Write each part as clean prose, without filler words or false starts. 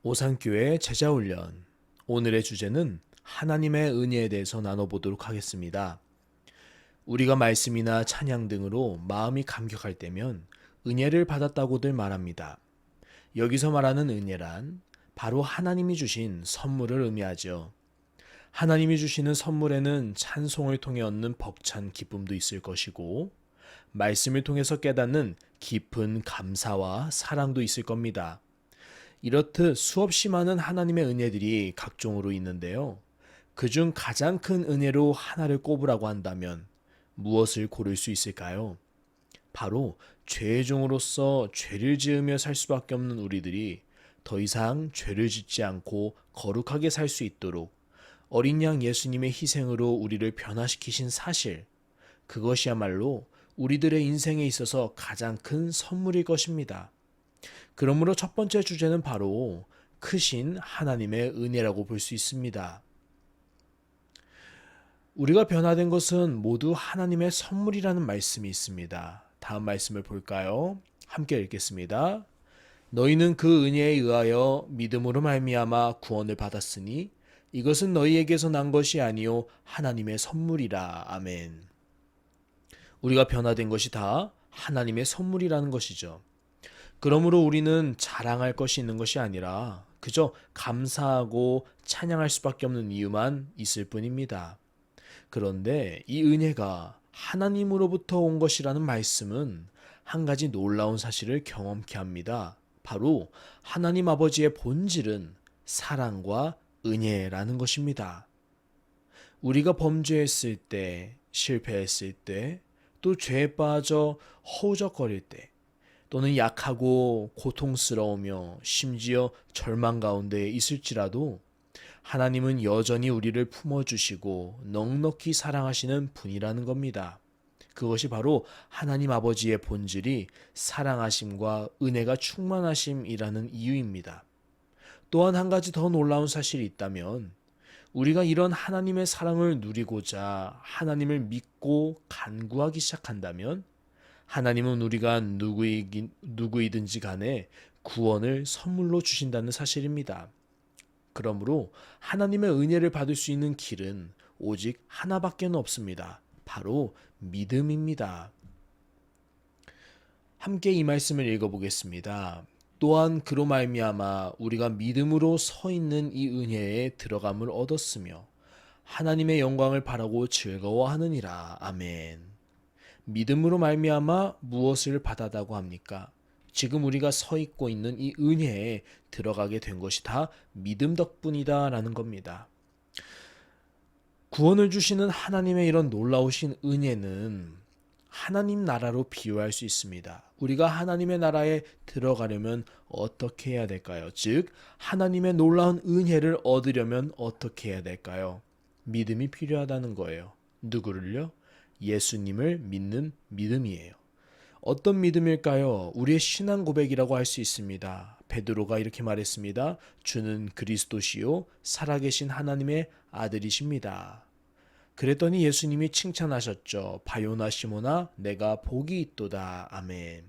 오산교회 제자훈련. 오늘의 주제는 하나님의 은혜에 대해서 나눠보도록 하겠습니다. 우리가 말씀이나 찬양 등으로 마음이 감격할 때면 은혜를 받았다고들 말합니다. 여기서 말하는 은혜란 바로 하나님이 주신 선물을 의미하죠. 하나님이 주시는 선물에는 찬송을 통해 얻는 벅찬 기쁨도 있을 것이고, 말씀을 통해서 깨닫는 깊은 감사와 사랑도 있을 겁니다. 이렇듯 수없이 많은 하나님의 은혜들이 각종으로 있는데요. 그중 가장 큰 은혜로 하나를 꼽으라고 한다면 무엇을 고를 수 있을까요? 바로 죄의 종으로서 죄를 지으며 살 수밖에 없는 우리들이 더 이상 죄를 짓지 않고 거룩하게 살 수 있도록 어린 양 예수님의 희생으로 우리를 변화시키신 사실, 그것이야말로 우리들의 인생에 있어서 가장 큰 선물일 것입니다. 그러므로 첫 번째 주제는 바로 크신 하나님의 은혜라고 볼 수 있습니다. 우리가 변화된 것은 모두 하나님의 선물이라는 말씀이 있습니다. 다음 말씀을 볼까요? 함께 읽겠습니다. 너희는 그 은혜에 의하여 믿음으로 말미암아 구원을 받았으니 이것은 너희에게서 난 것이 아니요 하나님의 선물이라. 아멘. 우리가 변화된 것이 다 하나님의 선물이라는 것이죠. 그러므로 우리는 자랑할 것이 있는 것이 아니라 그저 감사하고 찬양할 수밖에 없는 이유만 있을 뿐입니다. 그런데 이 은혜가 하나님으로부터 온 것이라는 말씀은 한 가지 놀라운 사실을 경험케 합니다. 바로 하나님 아버지의 본질은 사랑과 은혜라는 것입니다. 우리가 범죄했을 때, 실패했을 때, 또 죄에 빠져 허우적거릴 때, 또는 약하고 고통스러우며 심지어 절망 가운데 있을지라도 하나님은 여전히 우리를 품어주시고 넉넉히 사랑하시는 분이라는 겁니다. 그것이 바로 하나님 아버지의 본질이 사랑하심과 은혜가 충만하심이라는 이유입니다. 또한 한 가지 더 놀라운 사실이 있다면 우리가 이런 하나님의 사랑을 누리고자 하나님을 믿고 간구하기 시작한다면 하나님은 우리가 누구이든지 간에 구원을 선물로 주신다는 사실입니다. 그러므로 하나님의 은혜를 받을 수 있는 길은 오직 하나밖에 없습니다. 바로 믿음입니다. 함께 이 말씀을 읽어보겠습니다. 또한 그로 말미암아 우리가 믿음으로 서 있는 이 은혜에 들어감을 얻었으며 하나님의 영광을 바라고 즐거워하느니라. 아멘. 믿음으로 말미암아 무엇을 받았다고 합니까? 지금 우리가 서 있고 있는 이 은혜에 들어가게 된 것이 다 믿음 덕분이다라는 겁니다. 구원을 주시는 하나님의 이런 놀라우신 은혜는 하나님 나라로 비유할 수 있습니다. 우리가 하나님의 나라에 들어가려면 어떻게 해야 될까요? 즉, 하나님의 놀라운 은혜를 얻으려면 어떻게 해야 될까요? 믿음이 필요하다는 거예요. 누구를요? 예수님을 믿는 믿음이에요. 어떤 믿음일까요? 우리의 신앙 고백이라고 할 수 있습니다. 베드로가 이렇게 말했습니다. 주는 그리스도시요 살아계신 하나님의 아들이십니다. 그랬더니 예수님이 칭찬하셨죠. 바요나 시모나 내가 복이 있도다. 아멘.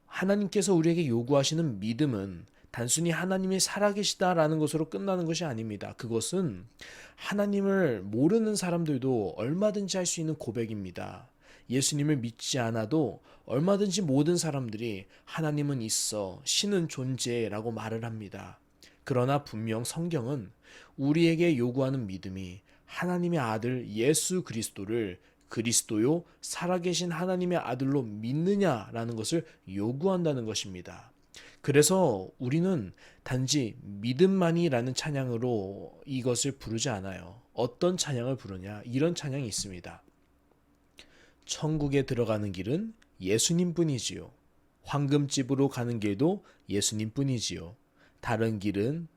하나님께서 우리에게 요구하시는 믿음은 단순히 하나님이 살아계시다라는 것으로 끝나는 것이 아닙니다. 그것은 하나님을 모르는 사람들도 얼마든지 할 수 있는 고백입니다. 예수님을 믿지 않아도 얼마든지 모든 사람들이 하나님은 있어, 신은 존재라고 말을 합니다. 그러나 분명 성경은 우리에게 요구하는 믿음이 하나님의 아들 예수 그리스도를 그리스도요 살아계신 하나님의 아들로 믿느냐라는 것을 요구한다는 것입니다. 그래서 우리는 단지 믿음만이라는 찬양으로 이것을 부르지 않아요. 어떤 찬양을 부르냐? 이런 찬양이 있습니다. 천국에 들어가는 길은 예수님 뿐이지요. 황금집으로 가는 길도 예수님 뿐이지요. 다른 길은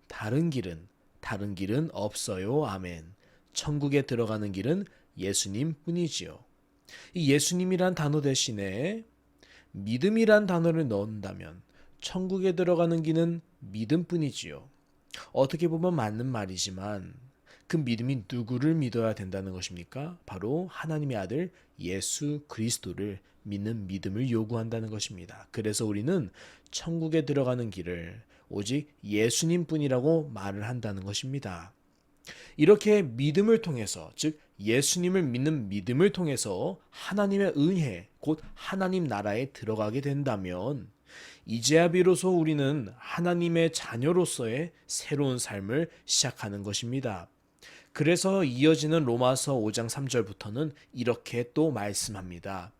없어요. 아멘. 천국에 들어가는 길은 예수님 뿐이지요. 이 예수님이란 단어 대신에 믿음이란 단어를 넣는다면 천국에 들어가는 길은 믿음뿐이지요. 어떻게 보면 맞는 말이지만 그 믿음이 누구를 믿어야 된다는 것입니까? 바로 하나님의 아들 예수 그리스도를 믿는 믿음을 요구한다는 것입니다. 그래서 우리는 천국에 들어가는 길을 오직 예수님뿐이라고 말을 한다는 것입니다. 이렇게 믿음을 통해서, 즉 예수님을 믿는 믿음을 통해서 하나님의 은혜, 곧 하나님 나라에 들어가게 된다면 이제야 비로소 우리는 하나님의 자녀로서의 새로운 삶을 시작하는 것입니다. 그래서 이어지는 로마서 5장 3절부터는 이렇게 또 말씀합니다.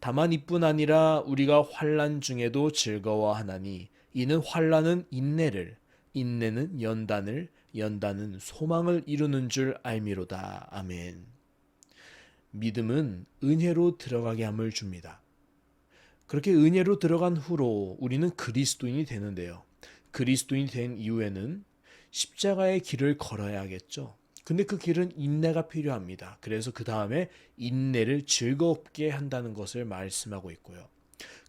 다만 이뿐 아니라 우리가 환난 중에도 즐거워하나니 이는 환난은 인내를, 인내는 연단을, 연단은 소망을 이루는 줄 알미로다. 아멘. 믿음은 은혜로 들어가게 함을 줍니다. 그렇게 은혜로 들어간 후로 우리는 그리스도인이 되는데요. 그리스도인이 된 이후에는 십자가의 길을 걸어야겠죠. 근데 그 길은 인내가 필요합니다. 그래서 그 다음에 인내를 즐겁게 한다는 것을 말씀하고 있고요.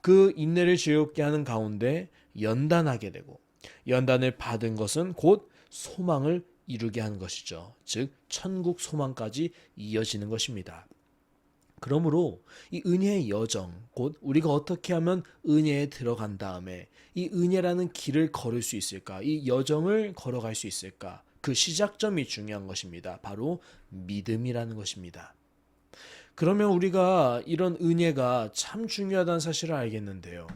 그 인내를 즐겁게 하는 가운데 연단하게 되고, 연단을 받은 것은 곧 소망을 이루게 하는 것이죠. 즉 천국 소망까지 이어지는 것입니다. 그러므로 이 은혜의 여정, 곧 우리가 어떻게 하면 은혜에 들어간 다음에 이 은혜라는 길을 걸을 수 있을까? 이 여정을 걸어갈 수 있을까? 그 시작점이 중요한 것입니다. 바로 믿음이라는 것입니다. 그러면 우리가 이런 은혜가 참 중요하다는 사실을 알겠는데요.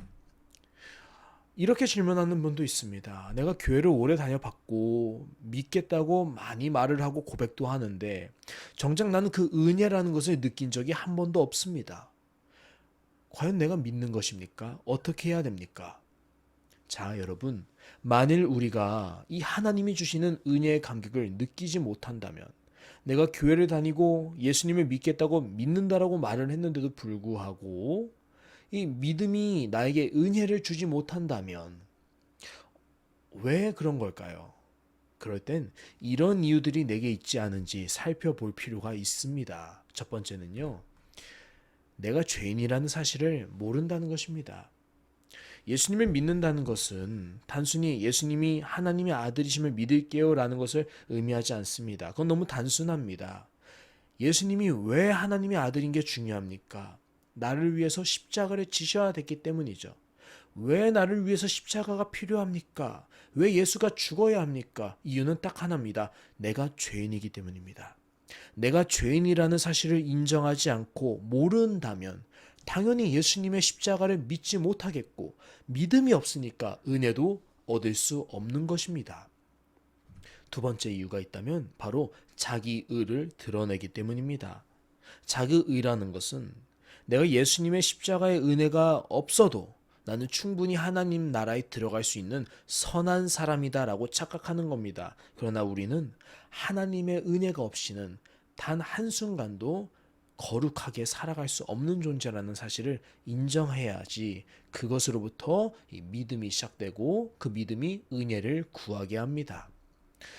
이렇게 질문하는 분도 있습니다. 내가 교회를 오래 다녀봤고 믿겠다고 많이 말을 하고 고백도 하는데 정작 나는 그 은혜라는 것을 느낀 적이 한 번도 없습니다. 과연 내가 믿는 것입니까? 어떻게 해야 됩니까? 자, 여러분, 만일 우리가 이 하나님이 주시는 은혜의 감격을 느끼지 못한다면, 내가 교회를 다니고 예수님을 믿겠다고 믿는다라고 말을 했는데도 불구하고 이 믿음이 나에게 은혜를 주지 못한다면 왜 그런 걸까요? 그럴 땐 이런 이유들이 내게 있지 않은지 살펴볼 필요가 있습니다. 첫 번째는요, 내가 죄인이라는 사실을 모른다는 것입니다. 예수님을 믿는다는 것은 단순히 예수님이 하나님의 아들이심을 믿을게요 라는 것을 의미하지 않습니다. 그건 너무 단순합니다. 예수님이 왜 하나님의 아들인 게 중요합니까? 나를 위해서 십자가를 지셔야 됐기 때문이죠. 왜 나를 위해서 십자가가 필요합니까? 왜 예수가 죽어야 합니까? 이유는 딱 하나입니다. 내가 죄인이기 때문입니다. 내가 죄인이라는 사실을 인정하지 않고 모른다면 당연히 예수님의 십자가를 믿지 못하겠고 믿음이 없으니까 은혜도 얻을 수 없는 것입니다. 두 번째 이유가 있다면 바로 자기 의를 드러내기 때문입니다. 자기 의라는 것은 내가 예수님의 십자가의 은혜가 없어도 나는 충분히 하나님 나라에 들어갈 수 있는 선한 사람이다라고 착각하는 겁니다. 그러나 우리는 하나님의 은혜가 없이는 단 한순간도 거룩하게 살아갈 수 없는 존재라는 사실을 인정해야지 그것으로부터 이 믿음이 시작되고 그 믿음이 은혜를 구하게 합니다.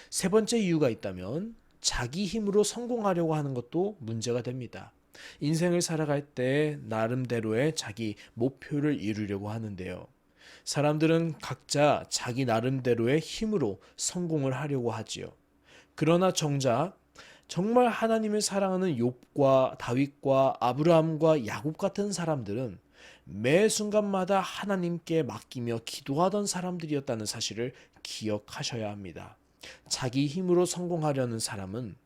세 번째 이유가 있다면 자기 힘으로 성공하려고 하는 것도 문제가 됩니다. 인생을 살아갈 때 나름대로의 자기 목표를 이루려고 하는데요. 사람들은 각자 자기 나름대로의 힘으로 성공을 하려고 하지요. 그러나 정작 정말 하나님을 사랑하는 욥과 다윗과 아브라함과 야곱 같은 사람들은 매 순간마다 하나님께 맡기며 기도하던 사람들이었다는 사실을 기억하셔야 합니다. 자기 힘으로 성공하려는 사람은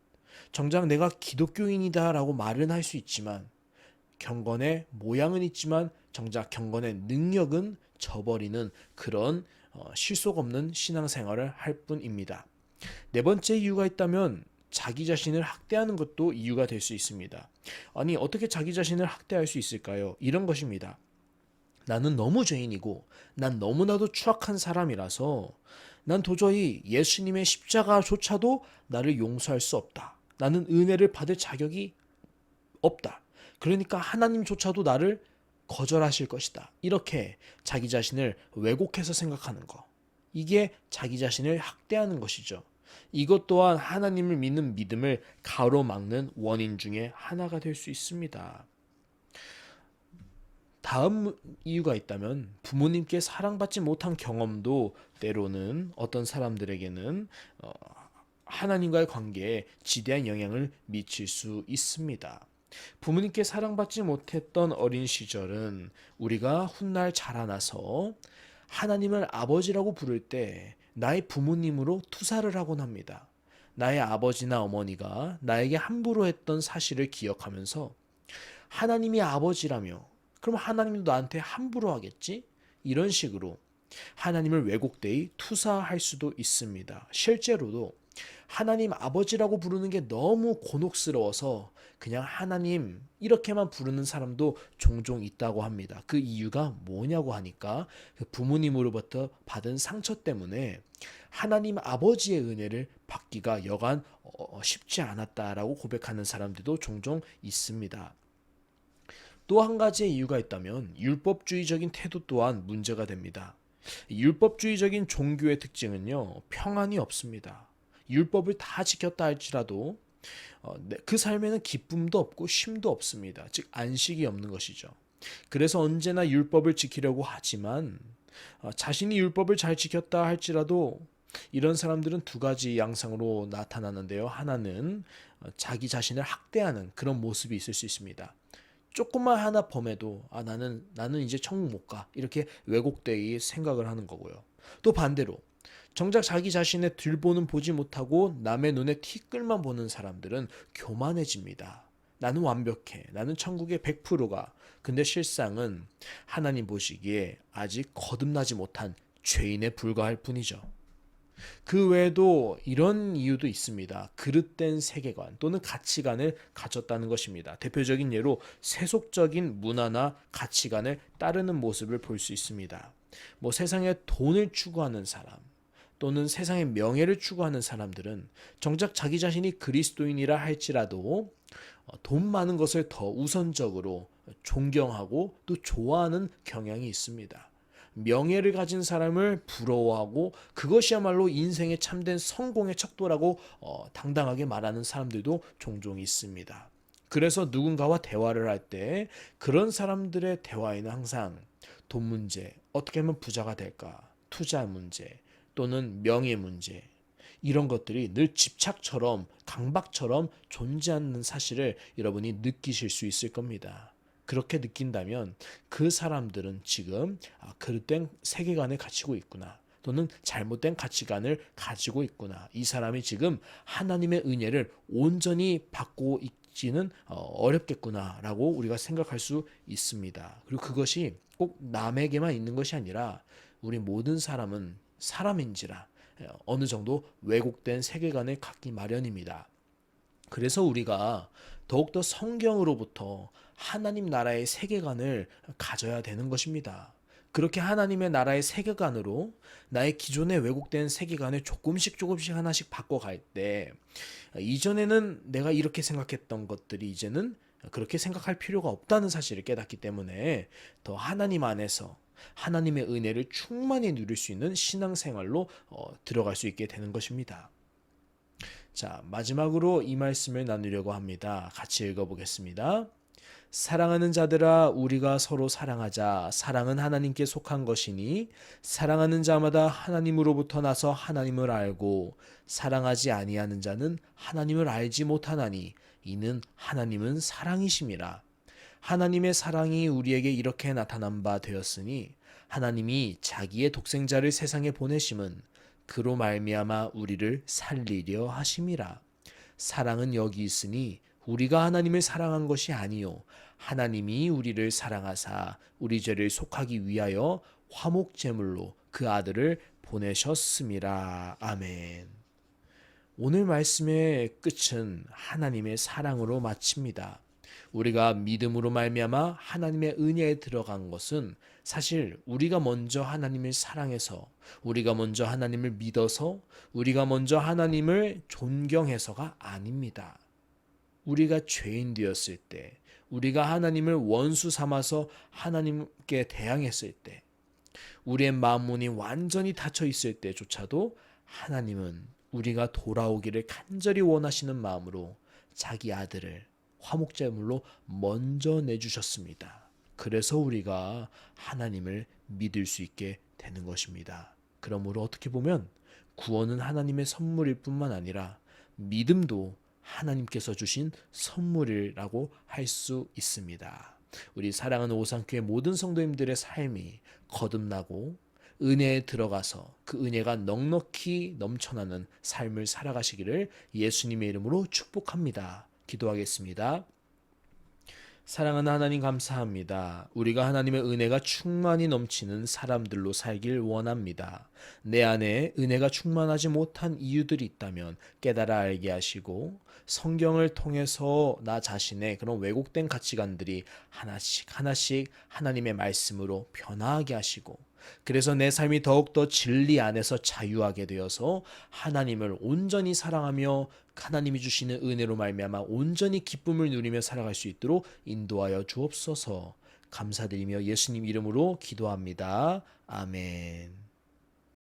정작 내가 기독교인이다라고 말은 할 수 있지만 경건의 모양은 있지만 정작 경건의 능력은 저버리는 그런 실속 없는 신앙생활을 할 뿐입니다. 네 번째 이유가 있다면 자기 자신을 학대하는 것도 이유가 될 수 있습니다. 아니, 어떻게 자기 자신을 학대할 수 있을까요? 이런 것입니다. 나는 너무 죄인이고 난 너무나도 추악한 사람이라서 난 도저히 예수님의 십자가조차도 나를 용서할 수 없다. 나는 은혜를 받을 자격이 없다. 그러니까 하나님조차도 나를 거절하실 것이다. 이렇게 자기 자신을 왜곡해서 생각하는 것. 이게 자기 자신을 학대하는 것이죠. 이것 또한 하나님을 믿는 믿음을 가로막는 원인 중에 하나가 될 수 있습니다. 다음 이유가 있다면 부모님께 사랑받지 못한 경험도 때로는 어떤 사람들에게는 하나님과의 관계에 지대한 영향을 미칠 수 있습니다. 부모님께 사랑받지 못했던 어린 시절은 우리가 훗날 자라나서 하나님을 아버지라고 부를 때 나의 부모님으로 투사를 하곤 합니다. 나의 아버지나 어머니가 나에게 함부로 했던 사실을 기억하면서 하나님이 아버지라며 그럼 하나님도 나한테 함부로 하겠지? 이런 식으로 하나님을 왜곡되이 투사할 수도 있습니다. 실제로도 하나님 아버지라고 부르는 게 너무 곤혹스러워서 그냥 하나님 이렇게만 부르는 사람도 종종 있다고 합니다. 그 이유가 뭐냐고 하니까 그 부모님으로부터 받은 상처 때문에 하나님 아버지의 은혜를 받기가 여간 쉽지 않았다라고 고백하는 사람들도 종종 있습니다. 또 한 가지의 이유가 있다면 율법주의적인 태도 또한 문제가 됩니다. 율법주의적인 종교의 특징은요, 평안이 없습니다. 율법을 다 지켰다 할지라도 그 삶에는 기쁨도 없고 쉼도 없습니다. 즉 안식이 없는 것이죠. 그래서 언제나 율법을 지키려고 하지만 자신이 율법을 잘 지켰다 할지라도 이런 사람들은 두 가지 양상으로 나타나는데요. 하나는 자기 자신을 학대하는 그런 모습이 있을 수 있습니다. 조금만 하나 범해도 나는 이제 천국 못 가. 이렇게 왜곡되이 생각을 하는 거고요. 또 반대로 정작 자기 자신의 뒷보는 보지 못하고 남의 눈에 티끌만 보는 사람들은 교만해집니다. 나는 완벽해. 나는 천국의 100%가. 근데 실상은 하나님 보시기에 아직 거듭나지 못한 죄인에 불과할 뿐이죠. 그 외에도 이런 이유도 있습니다. 그릇된 세계관 또는 가치관을 가졌다는 것입니다. 대표적인 예로 세속적인 문화나 가치관을 따르는 모습을 볼 수 있습니다. 세상에 돈을 추구하는 사람 또는 세상의 명예를 추구하는 사람들은 정작 자기 자신이 그리스도인이라 할지라도 돈 많은 것을 더 우선적으로 존경하고 또 좋아하는 경향이 있습니다. 명예를 가진 사람을 부러워하고 그것이야말로 인생의 참된 성공의 척도라고 당당하게 말하는 사람들도 종종 있습니다. 그래서 누군가와 대화를 할 때 그런 사람들의 대화에는 항상 돈 문제, 어떻게 하면 부자가 될까, 투자 문제 또는 명예 문제 이런 것들이 늘 집착처럼 강박처럼 존재하는 사실을 여러분이 느끼실 수 있을 겁니다. 그렇게 느낀다면 그 사람들은 지금 그릇된 세계관을 가지고 있구나. 또는 잘못된 가치관을 가지고 있구나. 이 사람이 지금 하나님의 은혜를 온전히 받고 있지는 어렵겠구나라고 우리가 생각할 수 있습니다. 그리고 그것이 꼭 남에게만 있는 것이 아니라 우리 모든 사람은 사람인지라 어느 정도 왜곡된 세계관을 갖기 마련입니다. 그래서 우리가 더욱더 성경으로부터 하나님 나라의 세계관을 가져야 되는 것입니다. 그렇게 하나님의 나라의 세계관으로 나의 기존의 왜곡된 세계관을 조금씩 하나씩 바꿔갈 때 이전에는 내가 이렇게 생각했던 것들이 이제는 그렇게 생각할 필요가 없다는 사실을 깨닫기 때문에 더 하나님 안에서 하나님의 은혜를 충만히 누릴 수 있는 신앙생활로 들어갈 수 있게 되는 것입니다. 자, 마지막으로 이 말씀을 나누려고 합니다. 같이 읽어보겠습니다. 사랑하는 자들아 우리가 서로 사랑하자. 사랑은 하나님께 속한 것이니 사랑하는 자마다 하나님으로부터 나서 하나님을 알고 사랑하지 아니하는 자는 하나님을 알지 못하나니 이는 하나님은 사랑이심이라. 하나님의 사랑이 우리에게 이렇게 나타난 바 되었으니 하나님이 자기의 독생자를 세상에 보내심은 그로 말미암아 우리를 살리려 하심이라. 사랑은 여기 있으니 우리가 하나님을 사랑한 것이 아니요 하나님이 우리를 사랑하사 우리 죄를 속하기 위하여 화목제물로 그 아들을 보내셨음이라. 아멘. 오늘 말씀의 끝은 하나님의 사랑으로 마칩니다. 우리가 믿음으로 말미암아 하나님의 은혜에 들어간 것은 사실 우리가 먼저 하나님을 사랑해서 우리가 먼저 하나님을 믿어서 우리가 먼저 하나님을 존경해서가 아닙니다. 우리가 죄인 되었을 때 우리가 하나님을 원수 삼아서 하나님께 대항했을 때 우리의 마음문이 완전히 닫혀 있을 때조차도 하나님은 우리가 돌아오기를 간절히 원하시는 마음으로 자기 아들을 화목제물로 먼저 내주셨습니다. 그래서 우리가 하나님을 믿을 수 있게 되는 것입니다. 그러므로 어떻게 보면 구원은 하나님의 선물일 뿐만 아니라 믿음도 하나님께서 주신 선물이라고 할 수 있습니다. 우리 사랑하는 오상교회 모든 성도님들의 삶이 거듭나고 은혜에 들어가서 그 은혜가 넉넉히 넘쳐나는 삶을 살아가시기를 예수님의 이름으로 축복합니다. 기도하겠습니다. 사랑하는 하나님 감사합니다. 우리가 하나님의 은혜가 충만히 넘치는 사람들로 살길 원합니다. 내 안에 은혜가 충만하지 못한 이유들이 있다면 깨달아 알게 하시고 성경을 통해서 나 자신의 그런 왜곡된 가치관들이 하나씩 하나씩 하나님의 말씀으로 변화하게 하시고 그래서 내 삶이 더욱더 진리 안에서 자유하게 되어서 하나님을 온전히 사랑하며 하나님이 주시는 은혜로 말미암아 온전히 기쁨을 누리며 살아갈 수 있도록 인도하여 주옵소서. 감사드리며 예수님 이름으로 기도합니다. 아멘.